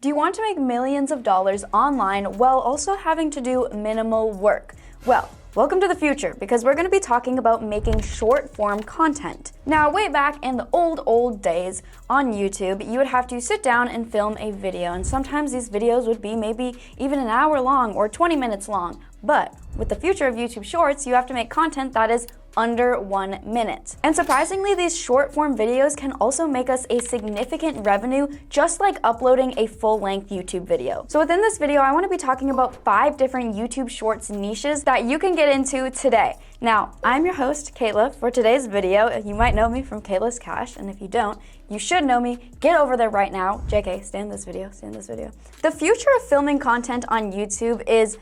Do you want to make millions of dollars online while also having to do minimal work? Well, welcome to the future, because we're going to be talking about making short form content. Now, way back in the old days on YouTube, you would have to sit down and film a video, and sometimes these videos would be maybe even an hour long or 20 minutes long. But with the future of YouTube Shorts, you have to make content that is under 1 minute. And surprisingly, these short form videos can also make us a significant revenue, just like uploading a full-length YouTube video. So within this video, I want to be talking about 5 different YouTube Shorts niches that you can get into today. Now, I'm your host, Kayla, for today's video. You might know me from Kayla's Cash, and if you don't, you should know me. Get over there right now. JK, stay in this video, stay in this video. The future of filming content on YouTube is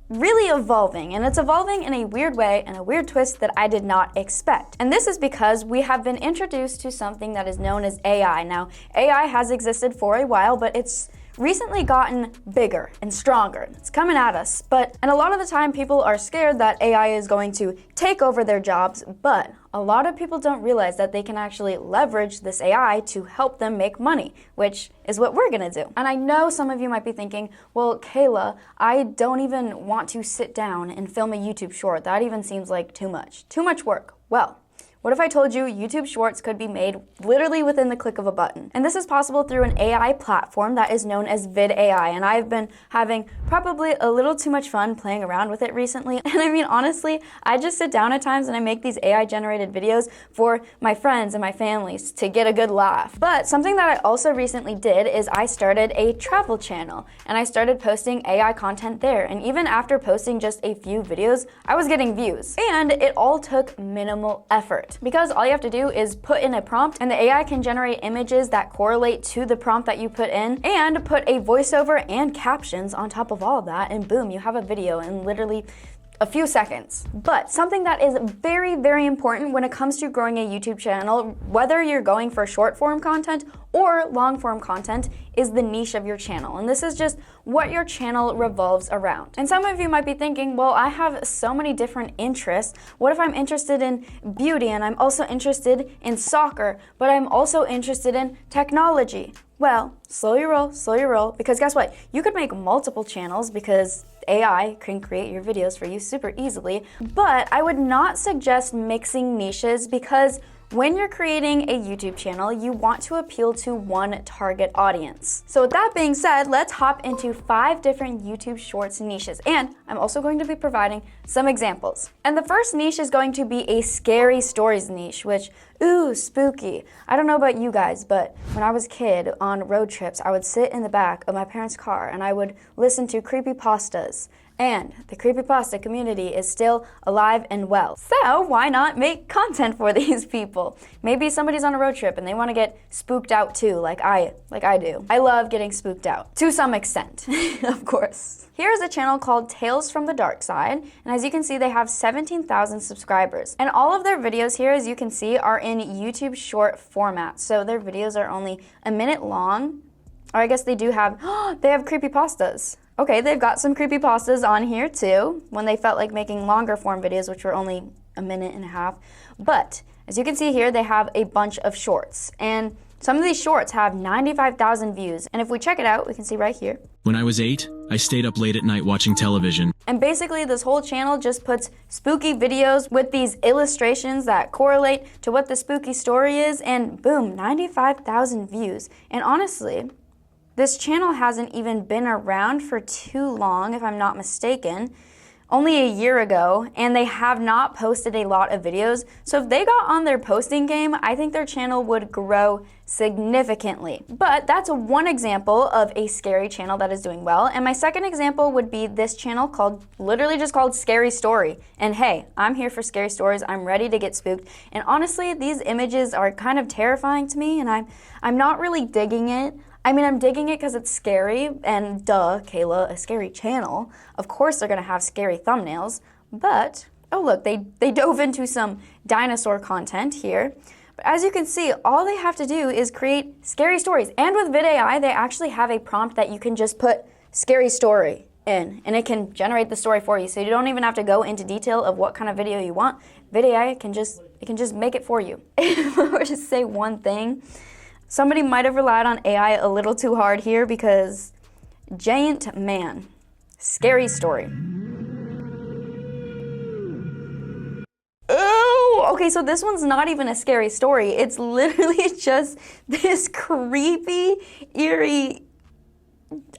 really evolving, and it's evolving in a weird way and a weird twist that I did not expect. And this is because we have been introduced to something that is known as AI. Now, AI has existed for a while, but it's recently gotten bigger and stronger. It's coming at us, and a lot of the time people are scared that AI is going to take over their jobs, but a lot of people don't realize that they can actually leverage this AI to help them make money, which is what we're gonna do. And I know some of you might be thinking, well, Kayla, I don't even want to sit down and film a YouTube short. That even seems like too much work. Well, what if I told you YouTube Shorts could be made literally within the click of a button? And this is possible through an AI platform that is known as VidAI, and I've been having probably a little too much fun playing around with it recently. And I mean, honestly, I just sit down at times and I make these AI-generated videos for my friends and my families to get a good laugh. But something that I also recently did is I started a travel channel, and I started posting AI content there. And even after posting just a few videos, I was getting views. And it all took minimal effort, because all you have to do is put in a prompt, and the AI can generate images that correlate to the prompt that you put in, and put a voiceover and captions on top of all of that, and boom, you have a video in literally a few seconds. But something that is very, very important when it comes to growing a YouTube channel, whether you're going for short form content or long form content, is the niche of your channel. And this is just what your channel revolves around. And some of you might be thinking, well, I have so many different interests. What if I'm interested in beauty, and I'm also interested in soccer, but I'm also interested in technology? Well, slow your roll, because guess what? You could make multiple channels, because AI can create your videos for you super easily. But I would not suggest mixing niches, because when you're creating a YouTube channel, you want to appeal to one target audience. So with that being said, let's hop into 5 different YouTube Shorts niches. And I'm also going to be providing some examples. And the first niche is going to be a scary stories niche, which, ooh, spooky. I don't know about you guys, but when I was a kid on road trips, I would sit in the back of my parents' car and I would listen to creepypastas. And the creepypasta community is still alive and well. So why not make content for these people? Maybe somebody's on a road trip and they want to get spooked out too, like I do. I love getting spooked out, to some extent, of course. Here's a channel called Tales from the Dark Side, and as you can see, they have 17,000 subscribers. And all of their videos here, as you can see, are in YouTube short format. So their videos are only a minute long, or I guess they do have, they have creepypastas. Okay, they've got some creepypastas on here too, when they felt like making longer form videos, which were only a minute and a half. But as you can see here, they have a bunch of shorts, and some of these shorts have 95,000 views. And if we check it out, we can see right here. When I was 8, I stayed up late at night watching television. And basically this whole channel just puts spooky videos with these illustrations that correlate to what the spooky story is, and boom, 95,000 views. And honestly, this channel hasn't even been around for too long, if I'm not mistaken, only a year ago, and they have not posted a lot of videos. So if they got on their posting game, I think their channel would grow significantly. But that's one example of a scary channel that is doing well. And my second example would be this channel literally just called Scary Story. And hey, I'm here for scary stories. I'm ready to get spooked. And honestly, these images are kind of terrifying to me, and I'm not really digging it. I mean, I'm digging it because it's scary, and duh, Kayla, a scary channel. Of course they're gonna have scary thumbnails, but, oh look, they dove into some dinosaur content here. But as you can see, all they have to do is create scary stories. And with VidAI, they actually have a prompt that you can just put scary story in, and it can generate the story for you. So you don't even have to go into detail of what kind of video you want. VidAI can just make it for you. If I were to say one thing, Somebody might have relied on AI a little too hard here because giant man, scary story. Oh, okay, so this one's not even a scary story. It's literally just this creepy, eerie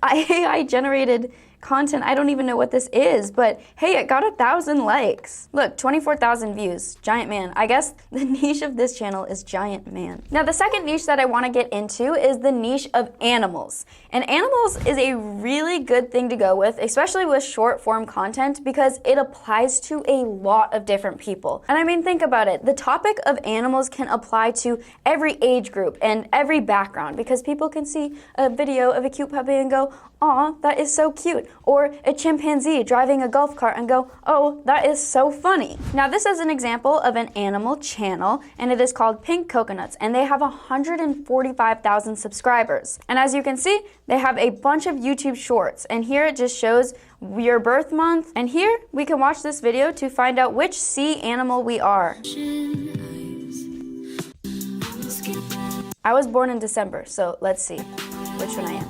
AI-generated content. I don't even know what this is, but hey, it got 1,000 likes. Look, 24,000 views. Giant man. I guess the niche of this channel is giant man. Now, the second niche that I want to get into is the niche of animals. And animals is a really good thing to go with, especially with short form content, because it applies to a lot of different people. And I mean, think about it. The topic of animals can apply to every age group and every background, because people can see a video of a cute puppy and go, "Aw, that is so cute." Or a chimpanzee driving a golf cart and go, "Oh, that is so funny." Now, this is an example of an animal channel, and it is called Pink Coconuts, and they have 145,000 subscribers. And as you can see, they have a bunch of YouTube shorts, and here it just shows your birth month. And here we can watch this video to find out which sea animal we are. I was born in December, so let's see which one I am.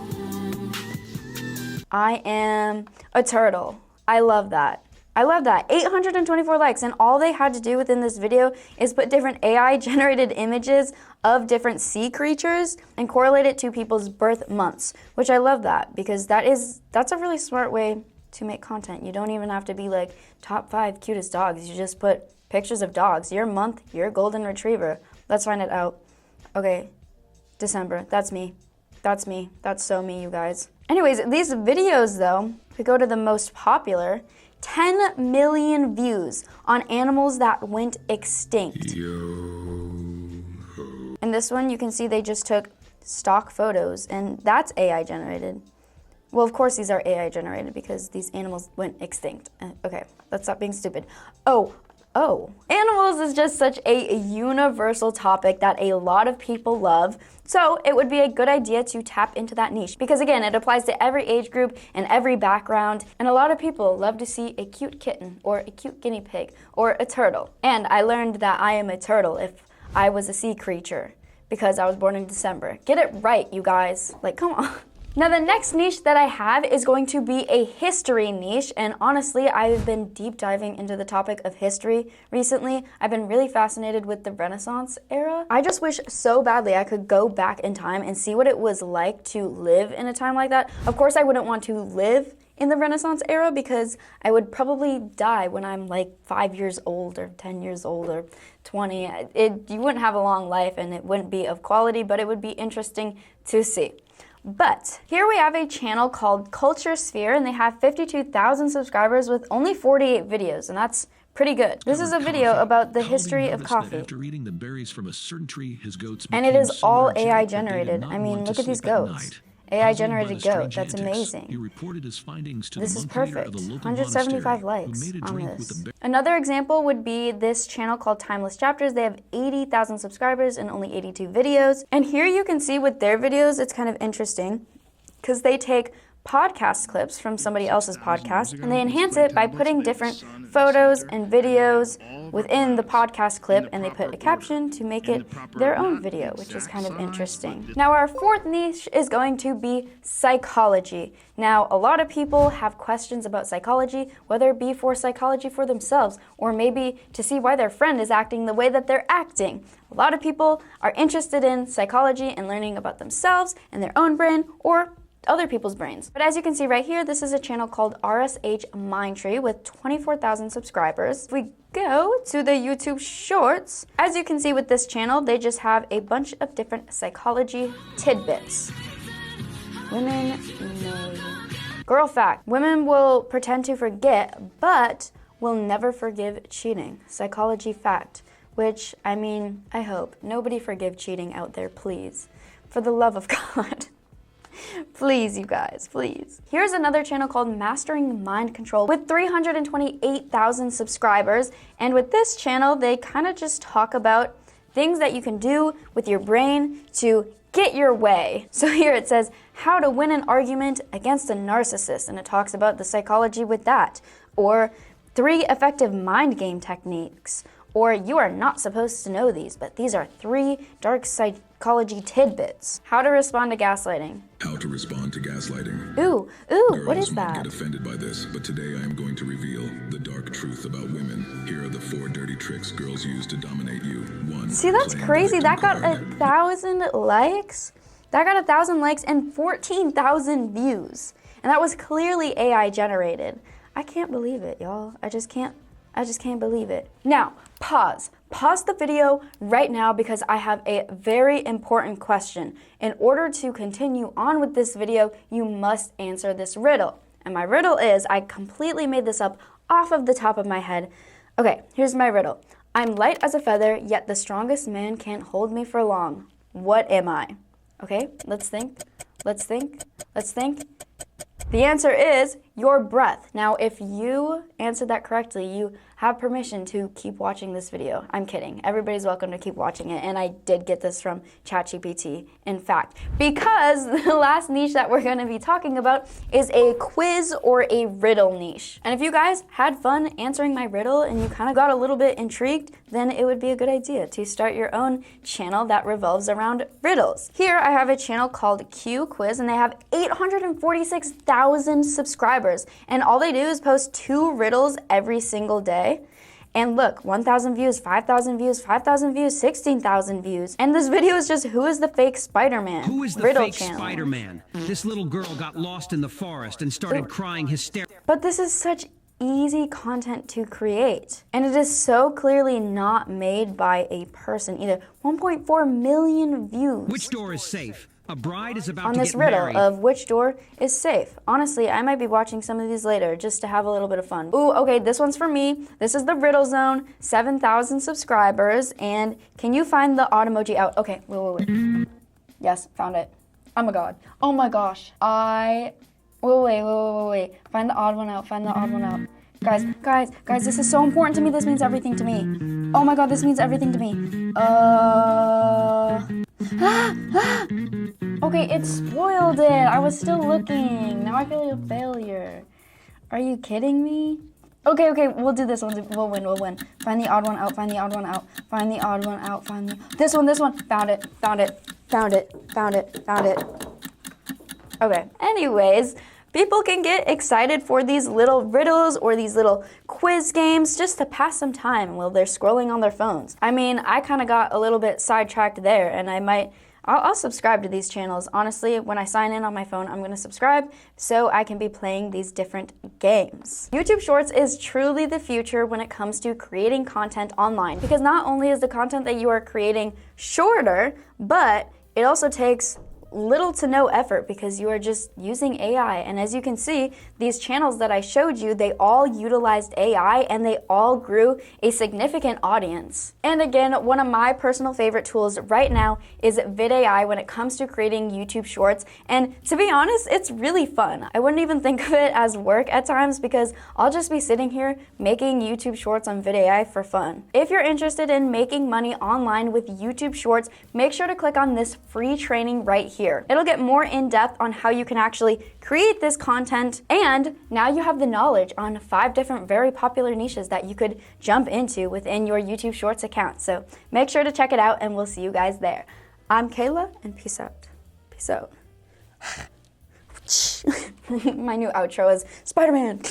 I am a turtle. I love that. I love that. 824 likes, and all they had to do within this video is put different AI-generated images of different sea creatures and correlate it to people's birth months, which I love that, because that's a really smart way to make content. You don't even have to be like top 5 cutest dogs. You just put pictures of dogs, your month, your golden retriever. Let's find it out. Okay, December. That's me. That's me. That's so me, you guys. Anyways, these videos though, if we go to the most popular, 10 million views on animals that went extinct. And this one, you can see they just took stock photos, and that's AI generated. Well, of course these are AI generated because these animals went extinct. Okay, let's stop being stupid. Oh, animals is just such a universal topic that a lot of people love, so it would be a good idea to tap into that niche, because again, it applies to every age group and every background, and a lot of people love to see a cute kitten or a cute guinea pig or a turtle. And I learned that I am a turtle if I was a sea creature, because I was born in December. Get it right, you guys. Like, come on. Now, the next niche that I have is going to be a history niche, and honestly, I've been deep diving into the topic of history recently. I've been really fascinated with the Renaissance era. I just wish so badly I could go back in time and see what it was like to live in a time like that. Of course, I wouldn't want to live in the Renaissance era because I would probably die when I'm like 5 years old or 10 years old or 20. You wouldn't have a long life and it wouldn't be of quality, but it would be interesting to see. But here we have a channel called Culture Sphere, and they have 52,000 subscribers with only 48 videos, and that's pretty good. This is a video about the history of coffee. After eating the berries from a certain tree, his goats and it is all AI generated. I mean, look at these goats. AI generated goat. That's amazing. This is perfect. 175 likes on this. Another example would be this channel called Timeless Chapters. They have 80,000 subscribers and only 82 videos. And here you can see with their videos, it's kind of interesting because they take podcast clips from somebody else's podcast and they enhance it by putting different photos and videos within the podcast clip, and they put a caption to make it their own video, which is kind of interesting. Now, our fourth niche is going to be psychology. Now, a lot of people have questions about psychology, whether it be for psychology for themselves or maybe to see why their friend is acting the way that they're acting. A lot of people are interested in psychology and learning about themselves and their own brain or other people's brains. But as you can see right here, this is a channel called RSH Mindtree with 24,000 subscribers. If we go to the YouTube Shorts, as you can see with this channel, they just have a bunch of different psychology tidbits. Women may... Girl fact, women will pretend to forget, but will never forgive cheating. Psychology fact, which, I mean, I hope. Nobody forgive cheating out there, please. For the love of God. Please, you guys, please. Here's another channel called Mastering Mind Control with 328,000 subscribers. And with this channel, they kind of just talk about things that you can do with your brain to get your way. So here it says, how to win an argument against a narcissist. And it talks about the psychology with that. Or 3 effective mind game techniques. Or you are not supposed to know these, but these are 3 dark psychology psychology tidbits. How to respond to gaslighting. How to respond to gaslighting. Ooh, Girls what is might that? get offended by this, but today I am going to reveal the dark truth about women. Here are the 4 dirty tricks girls use to dominate you. 1. See, that's playing crazy. the That got victim card. 1,000 likes. That got 1,000 likes and 14,000 views. And that was clearly AI generated. I can't believe it, y'all. I just can't believe it. Now, pause the video right now because I have a very important question. In order to continue on with this video, you must answer this riddle. And my riddle is, I completely made this up off of the top of my head. Okay, here's my riddle. I'm light as a feather, yet the strongest man can't hold me for long. What am I? Okay, let's think. The answer is your breath. Now, if you answered that correctly, you have permission to keep watching this video. I'm kidding. Everybody's welcome to keep watching it, and I did get this from ChatGPT, in fact, because the last niche that we're going to be talking about is a quiz or a riddle niche. And if you guys had fun answering my riddle and you kind of got a little bit intrigued, then it would be a good idea to start your own channel that revolves around riddles. Here I have a channel called Q Quiz, and they have 846,000 subscribers, and all they do is post 2 riddles every single day. And look, 1,000 views, 5,000 views, 5,000 views, 16,000 views. And this video is just who is the fake Spider-Man? Who is the riddle fake channel. Spider-Man? This little girl got lost in the forest and started crying hysterically. But this is such easy content to create. And it is so clearly not made by a person either. 1.4 million views. Which door is safe? A bride is about On to this get riddle married. of which door is safe. Honestly, I might be watching some of these later just to have a little bit of fun. Ooh, okay, this one's for me. This is the Riddle Zone, 7,000 subscribers, and can you find the odd emoji out? Okay, wait. Yes, found it. Oh my god. Oh my gosh. Wait. Find the odd one out, Guys, this is so important to me. This means everything to me. Oh my god, this means everything to me. Okay, it spoiled it. I was still looking. Now I feel like a failure. Are you kidding me? Okay, we'll do this one. We'll win. Find the odd one out, This one. Found it. Okay, anyways, people can get excited for these little riddles or these little quiz games just to pass some time while they're scrolling on their phones. I mean, I kind of got a little bit sidetracked there, and I'll subscribe to these channels. Honestly, when I sign in on my phone, I'm going to subscribe so I can be playing these different games. YouTube Shorts is truly the future when it comes to creating content online, because not only is the content that you are creating shorter, but it also takes little to no effort because you are just using AI. And as you can see, these channels that I showed you, they all utilized AI and they all grew a significant audience. And again, one of my personal favorite tools right now is VidAI when it comes to creating YouTube Shorts. And to be honest, it's really fun. I wouldn't even think of it as work at times because I'll just be sitting here making YouTube Shorts on VidAI for fun. If you're interested in making money online with YouTube Shorts, make sure to click on this free training right here. It'll get more in depth on how you can actually create this content, and now you have the knowledge on 5 different very popular niches that you could jump into within your YouTube Shorts account. So make sure to check it out and we'll see you guys there. I'm Kayla and peace out. My new outro is Spider-Man.